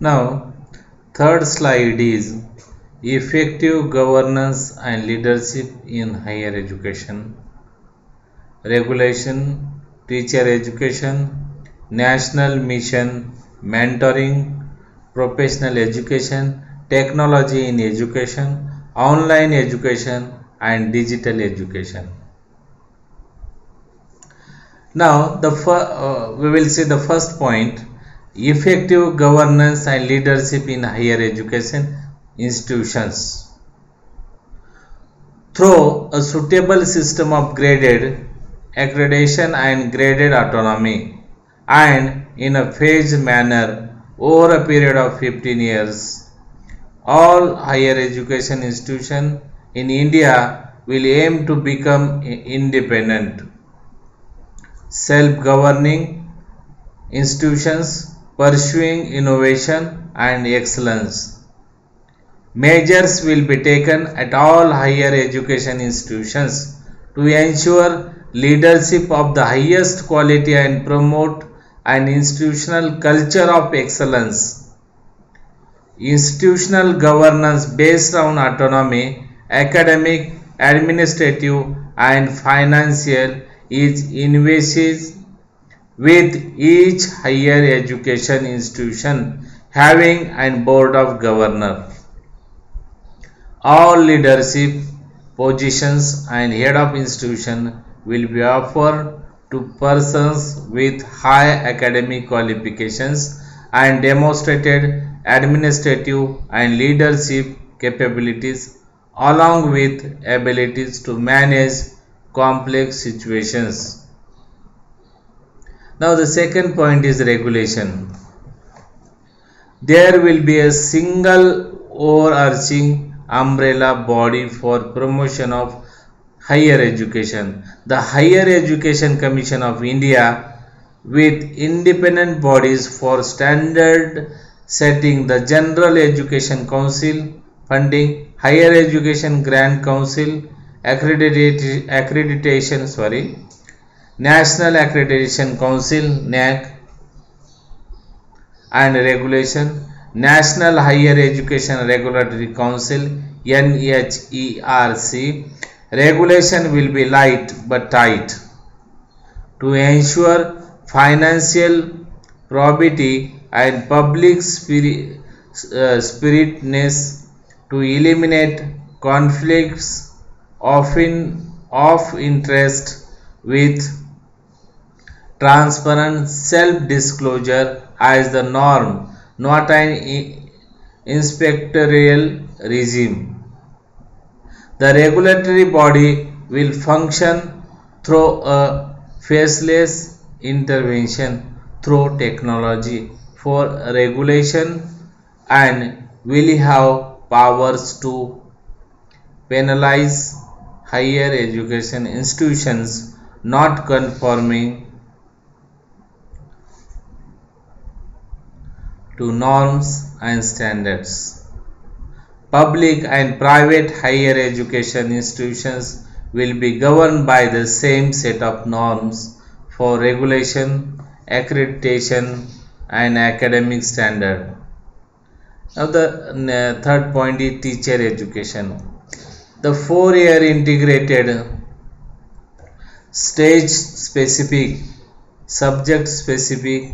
Now, third slide is effective governance and leadership in higher education. Regulation, teacher education, national mission, mentoring, professional education, technology in education, online education, and digital education. Now, we will see the first point, effective governance and leadership in higher education institutions. Through a suitable system of graded accreditation and graded autonomy, and in a phased manner over a period of 15 years, all higher education institutions in India will aim to become independent, self-governing institutions pursuing innovation and excellence. Measures will be taken at all higher education institutions to ensure leadership of the highest quality and promote an institutional culture of excellence. Institutional governance based on autonomy, academic, administrative, and financial is envisaged, with each higher education institution having a board of governors. All leadership positions and head of institution will be offered to persons with high academic qualifications and demonstrated administrative and leadership capabilities, along with abilities to manage complex situations. Now the second point is regulation. There will be a single overarching umbrella body for promotion of higher education, the Higher Education Commission of India, with independent bodies for standard setting, the General Education Council, funding, Higher Education Grant Council, National Accreditation Council (NAC), and regulation, National Higher Education Regulatory Council (NHERC). Regulation will be light but tight to ensure financial probity and public spiritedness, to eliminate conflicts of interest, with transparent self-disclosure as the norm, not an inspectorial regime. The regulatory body will function through a faceless intervention through technology for regulation, and will have powers to penalize higher education institutions not conforming to norms and standards. Public and private higher education institutions will be governed by the same set of norms for regulation, accreditation, and academic standard. Now the third point is teacher education. The 4-year integrated, stage specific, subject specific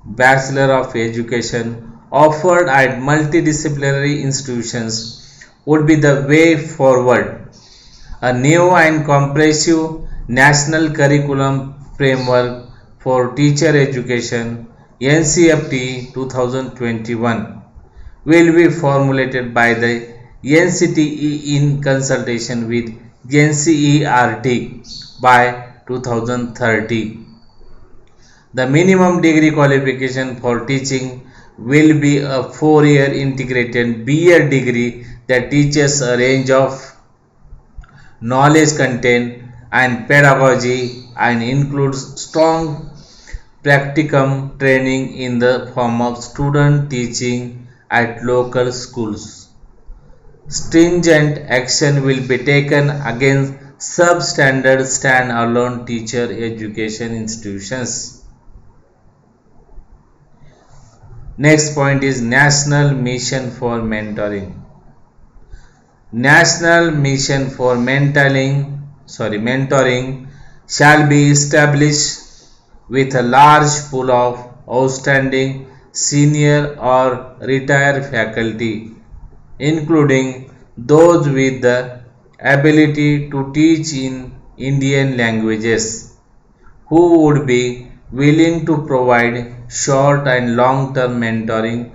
Bachelor of Education offered at multidisciplinary institutions would be the way forward. A new and comprehensive national curriculum framework for teacher education (NCFT 2021) will be formulated by the NCTE in consultation with NCERT by 2030. The minimum degree qualification for teaching will be a 4-year integrated B.Ed degree that teaches a range of knowledge content and pedagogy, and includes strong practicum training in the form of student teaching at local schools. Stringent action will be taken against substandard stand-alone teacher education institutions. Next point is National Mission for Mentoring. National Mission for Mentoring shall be established with a large pool of outstanding senior or retired faculty, including those with the ability to teach in Indian languages, who would be willing to provide short and long term mentoring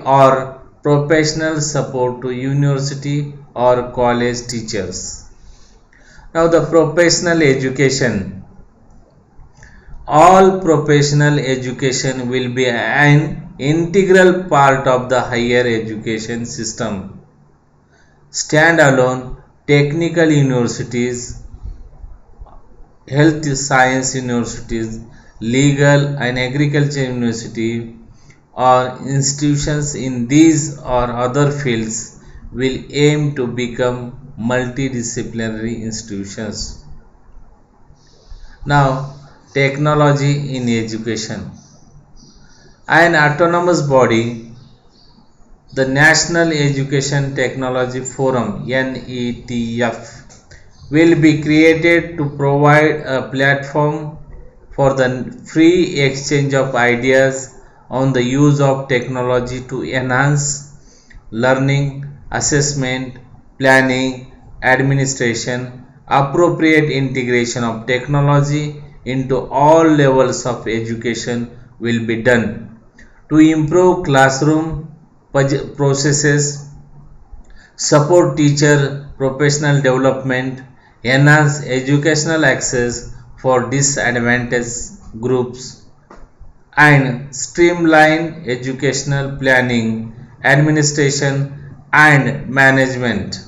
or professional support to university or college teachers. Now, the professional education. All professional education will be an integral part of the higher education system. Standalone technical universities, health science universities, legal and agriculture university, or institutions in these or other fields will aim to become multidisciplinary institutions. Now, technology in education. An autonomous body, the National Education Technology Forum (NETF), will be created to provide a platform for the free exchange of ideas on the use of technology to enhance learning, assessment, planning, administration. Appropriate integration of technology into all levels of education will be done to improve classroom processes, support teacher professional development, enhance educational access for disadvantaged groups, and streamline educational planning, administration, and management.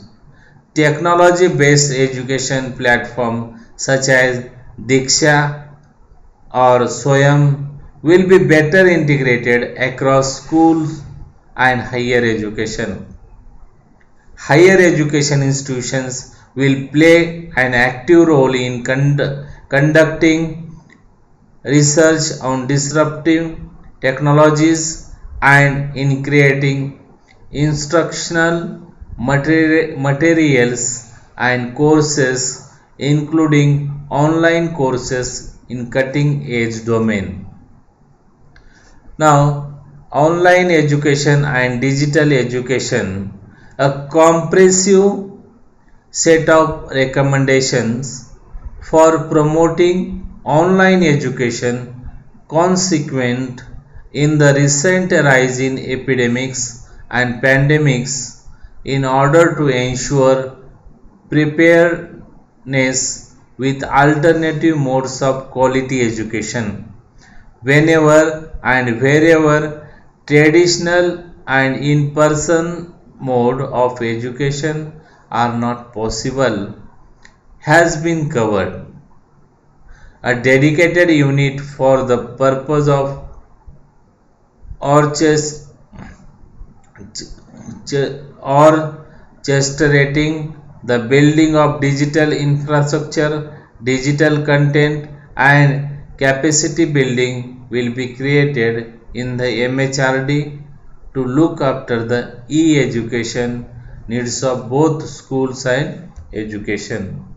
Technology-based education platforms such as Diksha or Swayam will be better integrated across schools and higher education. Higher education institutions will play an active role in conducting research on disruptive technologies and in creating instructional materials and courses, including online courses in cutting edge domain. Now, online education and digital education, a comprehensive set of recommendations for promoting online education consequent in the recent rise in epidemics and pandemics in order to ensure preparedness with alternative modes of quality education whenever and wherever traditional and in-person mode of education are not possible has been covered. A dedicated unit for the purpose of orchestrating the building of digital infrastructure, digital content, and capacity building will be created in the MHRD to look after the e-education needs of both schools and education.